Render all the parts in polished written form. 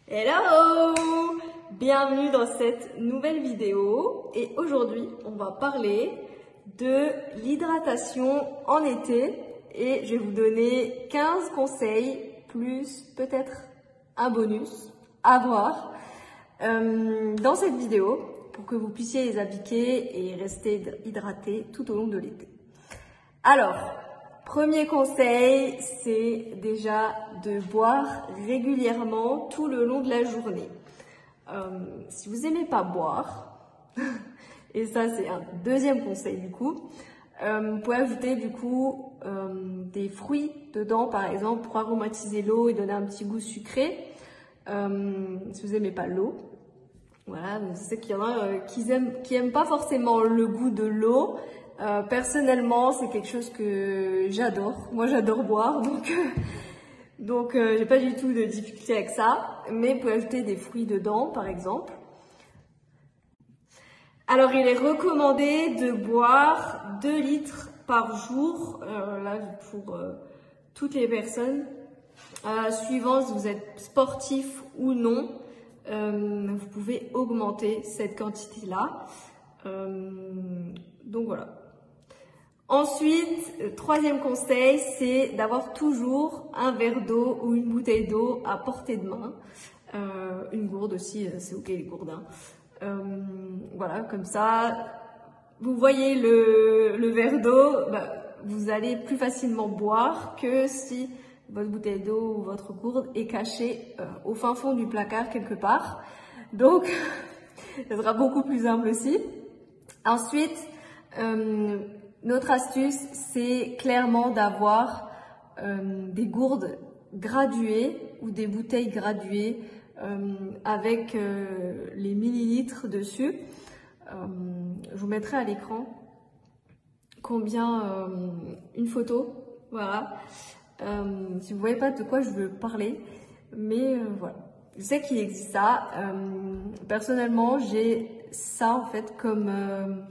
Hello! Bienvenue dans cette nouvelle vidéo et aujourd'hui on va parler de l'hydratation en été et je vais vous donner 15 conseils plus peut-être un bonus à voir dans cette vidéo pour que vous puissiez les appliquer et rester hydraté tout au long de l'été. Alors, premier conseil, c'est déjà de boire régulièrement tout le long de la journée. Si vous n'aimez pas boire, et ça c'est un deuxième conseil du coup, vous pouvez ajouter du coup des fruits dedans par exemple pour aromatiser l'eau et donner un petit goût sucré. Si vous n'aimez pas l'eau, voilà, je sais qu'il y en a qui aiment pas forcément le goût de l'eau. Personnellement, c'est quelque chose que j'adore. Moi, j'adore boire, donc j'ai pas du tout de difficulté avec ça. Mais vous pouvez ajouter des fruits dedans, par exemple. Alors, il est recommandé de boire 2 litres par jour, là pour toutes les personnes, suivant si vous êtes sportif ou non. Vous pouvez augmenter cette quantité-là. Donc voilà. Ensuite, troisième conseil, c'est d'avoir toujours un verre d'eau ou une bouteille d'eau à portée de main. Une gourde aussi, c'est ok les gourdes. Voilà, comme ça, vous voyez le verre d'eau, vous allez plus facilement boire que si votre bouteille d'eau ou votre gourde est cachée au fin fond du placard quelque part. Donc, ça sera beaucoup plus humble aussi. Ensuite, notre astuce, c'est clairement d'avoir des gourdes graduées ou des bouteilles graduées avec les millilitres dessus. Je vous mettrai à l'écran combien une photo, voilà. Si vous voyez pas de quoi je veux parler, mais voilà. Je sais qu'il existe ça. Personnellement, j'ai ça en fait comme...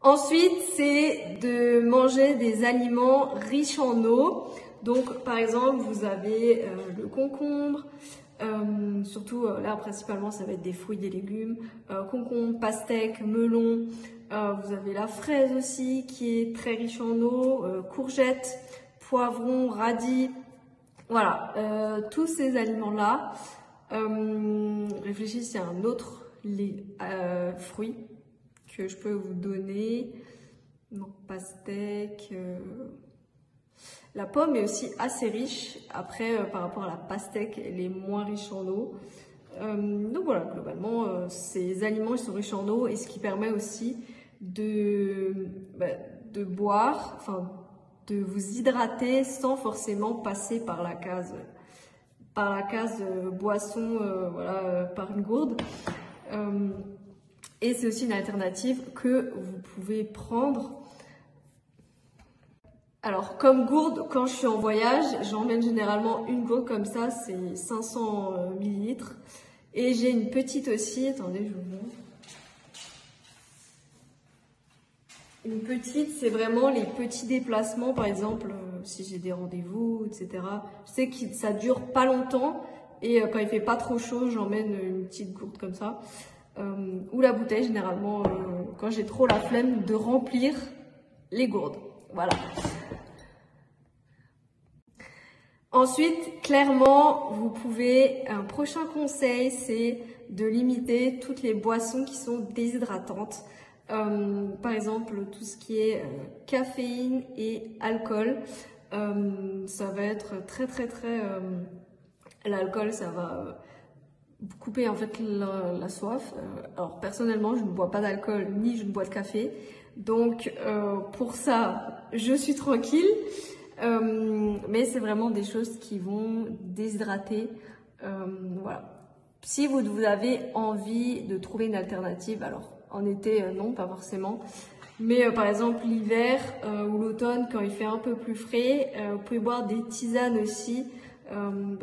Ensuite, c'est de manger des aliments riches en eau. Donc, par exemple, vous avez le concombre, surtout là, principalement, ça va être des fruits, des légumes, concombre, pastèque, melon. Vous avez la fraise aussi, qui est très riche en eau, courgettes, poivrons, radis. Voilà, tous ces aliments-là. Réfléchissez à un autre fruit que je peux vous donner. Donc pastèque, la pomme est aussi assez riche. Après, par rapport à la pastèque, elle est moins riche en eau. Donc voilà, globalement, ces aliments ils sont riches en eau et ce qui permet aussi de boire, enfin de vous hydrater sans forcément passer par la case boisson, voilà, par une gourde. Et c'est aussi une alternative que vous pouvez prendre. Alors, comme gourde, quand je suis en voyage, j'emmène généralement une gourde comme ça, c'est 500 millilitres. Et j'ai une petite aussi, attendez, je vous montre. Une petite, c'est vraiment les petits déplacements, par exemple, si j'ai des rendez-vous, etc. Je sais que ça dure pas longtemps et quand il fait pas trop chaud, j'emmène une petite gourde comme ça. Ou la bouteille, généralement, quand j'ai trop la flemme de remplir les gourdes. Voilà. Ensuite, clairement, vous pouvez, un prochain conseil, c'est de limiter toutes les boissons qui sont déshydratantes. Par exemple, tout ce qui est caféine et alcool, ça va être très l'alcool, ça va couper en fait la soif. Alors personnellement, je ne bois pas d'alcool ni je ne bois de café, donc pour ça, je suis tranquille. Mais c'est vraiment des choses qui vont déshydrater. Voilà. Si vous avez envie de trouver une alternative, alors en été, non, pas forcément. Mais par exemple, l'hiver ou l'automne, quand il fait un peu plus frais, vous pouvez boire des tisanes aussi.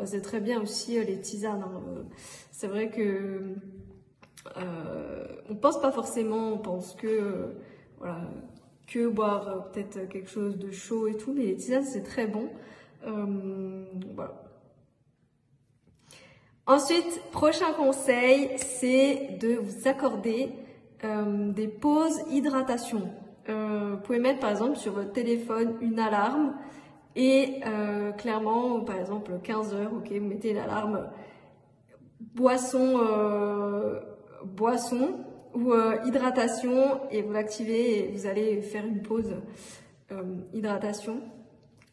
C'est très bien aussi les tisanes. C'est vrai que on pense pas forcément, on pense que voilà, que boire peut-être quelque chose de chaud et tout, mais les tisanes c'est très bon. Voilà. Ensuite, prochain conseil, c'est de vous accorder des pauses hydratation. Vous pouvez mettre par exemple sur votre téléphone une alarme et clairement, par exemple 15 heures, ok, vous mettez l'alarme boisson ou hydratation et vous l'activez et vous allez faire une pause hydratation.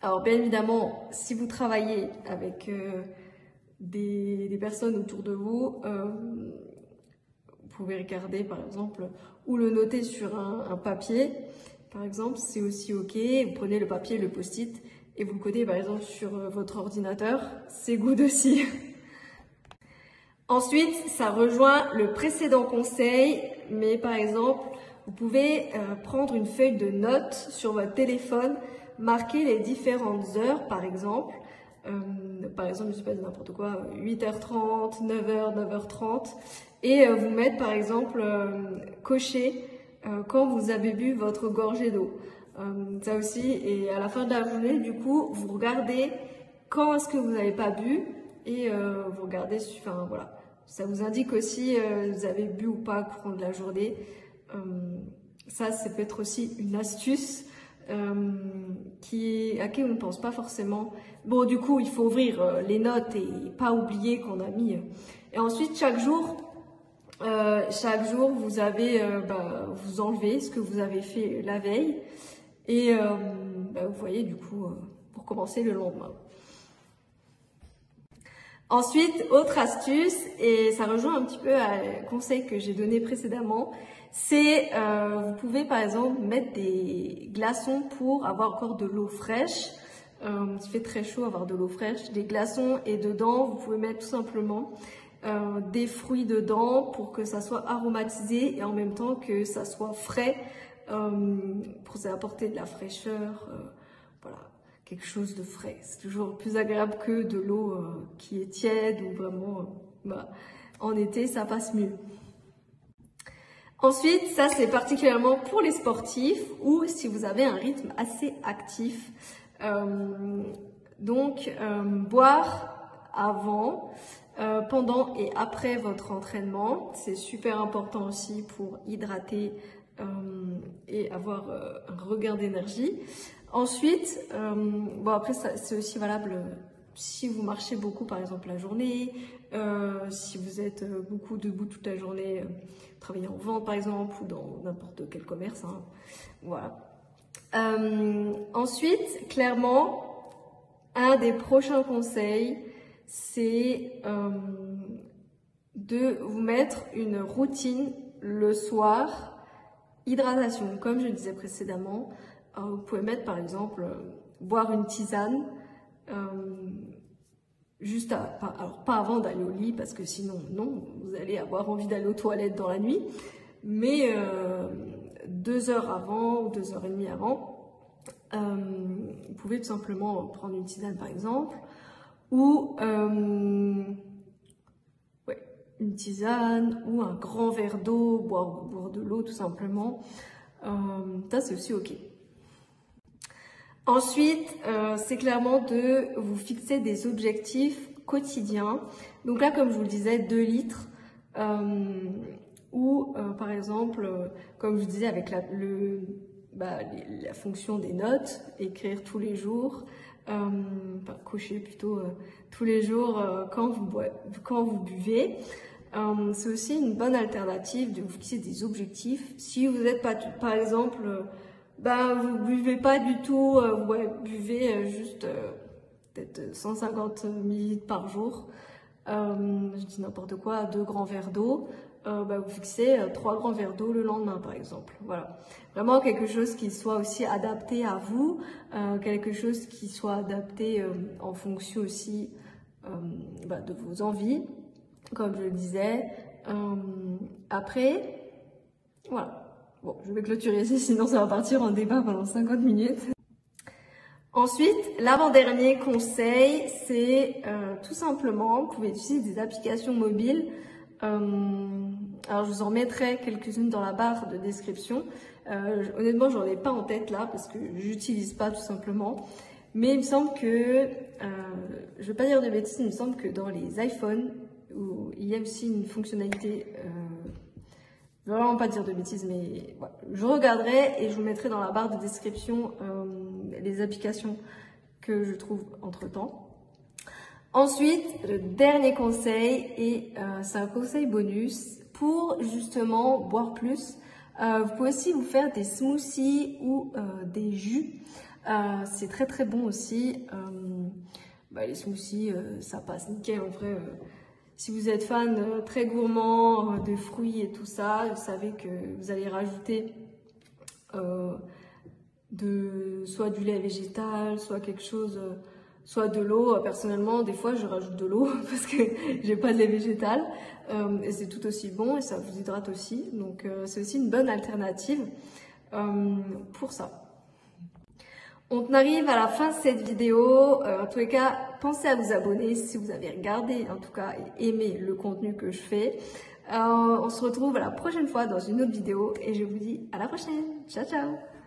Alors bien évidemment, si vous travaillez avec des personnes autour de vous, vous pouvez regarder par exemple ou le noter sur un papier, par exemple, c'est aussi ok. Vous prenez le papier, le post-it et vous le codez par exemple sur votre ordinateur, c'est good aussi. Ensuite, ça rejoint le précédent conseil, mais par exemple, vous pouvez prendre une feuille de notes sur votre téléphone, marquer les différentes heures par exemple, je sais pas n'importe quoi, 8h30, 9h, 9h30, et vous mettre par exemple, cocher quand vous avez bu votre gorgée d'eau. Ça aussi, et à la fin de la journée, du coup, vous regardez quand est-ce que vous n'avez pas bu, et vous regardez, enfin voilà. Ça vous indique aussi vous avez bu ou pas au cours de la journée. Ça peut être aussi une astuce à qui on ne pense pas forcément. Bon, du coup, il faut ouvrir les notes et pas oublier qu'on a mis. Et ensuite, chaque jour, vous avez, vous enlevez ce que vous avez fait la veille et vous voyez du coup pour commencer le lendemain. Ensuite, autre astuce, et ça rejoint un petit peu à conseil que j'ai donné précédemment, c'est vous pouvez par exemple mettre des glaçons pour avoir encore de l'eau fraîche. Il fait très chaud, avoir de l'eau fraîche, des glaçons et dedans vous pouvez mettre tout simplement des fruits dedans pour que ça soit aromatisé et en même temps que ça soit frais pour apporter de la fraîcheur. Voilà. Quelque chose de frais. C'est toujours plus agréable que de l'eau qui est tiède ou vraiment en été ça passe mieux. Ensuite, ça c'est particulièrement pour les sportifs ou si vous avez un rythme assez actif. Boire avant, pendant et après votre entraînement, c'est super important aussi pour hydrater et avoir un regain d'énergie. Ensuite, après c'est aussi valable si vous marchez beaucoup par exemple la journée, si vous êtes beaucoup debout toute la journée, travaillez en vente par exemple ou dans n'importe quel commerce, hein. Voilà. Ensuite, clairement, un des prochains conseils, c'est de vous mettre une routine le soir, hydratation, comme je le disais précédemment. Vous pouvez mettre par exemple, boire une tisane, alors pas avant d'aller au lit parce que sinon, non, vous allez avoir envie d'aller aux toilettes dans la nuit, mais 2 heures avant ou 2h30 avant, vous pouvez tout simplement prendre une tisane par exemple, ou une tisane ou un grand verre d'eau, boire de l'eau tout simplement, ça c'est aussi ok. Ensuite, c'est clairement de vous fixer des objectifs quotidiens. Donc là, comme je vous le disais, 2 litres. Ou par exemple, comme je vous disais, avec la fonction des notes, écrire tous les jours, cocher plutôt tous les jours quand vous buvez. C'est aussi une bonne alternative de vous fixer des objectifs. Si vous n'êtes pas, par exemple... vous buvez pas du tout, buvez juste peut-être 150 ml par jour, je dis n'importe quoi, 2 grands verres d'eau, vous fixez 3 grands verres d'eau le lendemain par exemple, voilà. Vraiment quelque chose qui soit aussi adapté à vous, quelque chose qui soit adapté en fonction aussi de vos envies, comme je le disais. Après, voilà. Bon, je vais clôturer ici, sinon ça va partir en débat pendant 50 minutes. Ensuite, l'avant-dernier conseil, c'est tout simplement, vous pouvez utiliser des applications mobiles. Alors, je vous en mettrai quelques-unes dans la barre de description. Honnêtement, j'en ai pas en tête là, parce que j'utilise pas tout simplement. Mais il me semble que, je vais pas dire de bêtises, il me semble que dans les iPhones, où il y a aussi une fonctionnalité, je ne vais vraiment pas dire de bêtises, mais ouais, je regarderai et je vous mettrai dans la barre de description les applications que je trouve entre-temps. Ensuite, le dernier conseil, et c'est un conseil bonus pour justement boire plus. Vous pouvez aussi vous faire des smoothies ou des jus. C'est très très bon aussi. Les smoothies, ça passe nickel en vrai. Si vous êtes fan très gourmand de fruits et tout ça, vous savez que vous allez rajouter soit du lait végétal, soit quelque chose, soit de l'eau. Personnellement, des fois, je rajoute de l'eau parce que j'ai pas de lait végétal et c'est tout aussi bon et ça vous hydrate aussi. Donc, c'est aussi une bonne alternative pour ça. On arrive à la fin de cette vidéo. En tous les cas, pensez à vous abonner si vous avez regardé, en tout cas, et aimé le contenu que je fais. On se retrouve la prochaine fois dans une autre vidéo et je vous dis à la prochaine. Ciao, ciao!